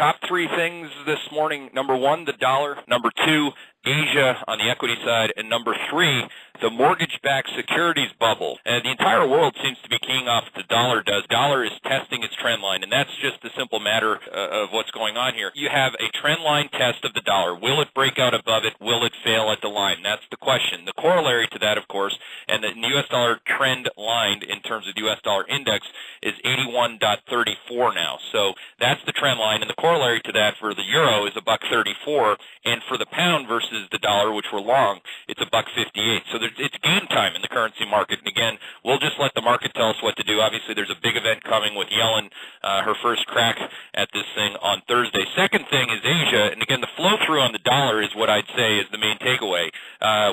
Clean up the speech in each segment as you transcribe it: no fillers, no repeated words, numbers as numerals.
top three things this morning. Number one, the dollar. Number two, Asia on the equity side, and number three, the mortgage-backed securities bubble. And the entire world seems to be keying off the dollar does. Dollar is testing its trend line, and that's just a simple matter of what's going on here. You have a trend line test of the dollar. Will it break out above it? Will it fail at the line? That's the question. The corollary to that, of course, and the U.S. dollar trend line in terms of U.S. dollar index is 81.34 now. So that's the trend line, and the corollary to that for the euro is $1.34, and for the pound versus the dollar, which we're long, it's $1.58. So it's game time in the currency market. And again, we'll just let the market tell us what to do. Obviously, there's a big event coming with Yellen, her first crack at this thing on Thursday. Second thing is Asia, and again, the flow-through on the dollar is what I'd say is the main takeaway.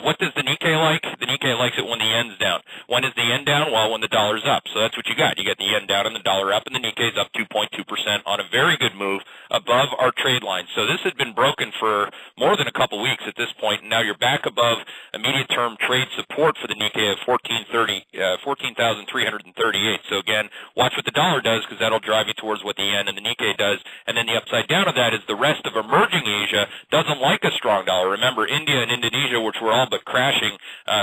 What does the Nikkei like? The Nikkei likes it when the yen's down. When is the yen down? Well, when the dollar's up. So that's what you got. You get the yen down and the dollar up, and the Nikkei's up 2.2% on a very good move above our trade line. So this had been broken for more than a couple weeks at this point, and now you're back above immediate-term trade support for the Nikkei of 14,338. So again, watch what the dollar does, because that'll drive you towards what the yen and the Nikkei does. And then the upside down of that is the rest of emerging Asia doesn't like a strong dollar. Remember, India and Indonesia, which were all but crashing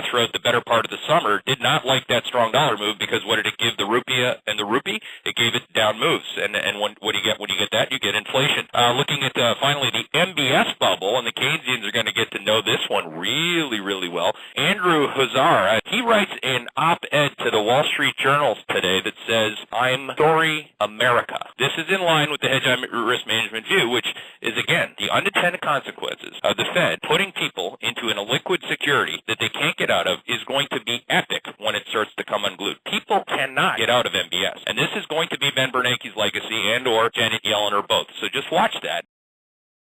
throughout the better part of the summer, did not like that strong dollar move, because what did it give the rupiah and the rupee? It gave it down moves. And what do you get when you get that? You get inflation. Looking at finally the MBS bubble, and the Keynesians are going to get to know this one really, really well. Andrew Hazar, he writes an op-ed to the Wall Street Journal today that says, "I'm sorry, America." This is in line with the Hedgeye risk management view, which is, again, the unintended consequences of the Fed putting people into an illiquid security that they can't get out of is going to be epic when it starts to come unglued. People cannot get out of MBS. And this is going to be Ben Bernanke's legacy and or Janet Yellen or both. So just watch that.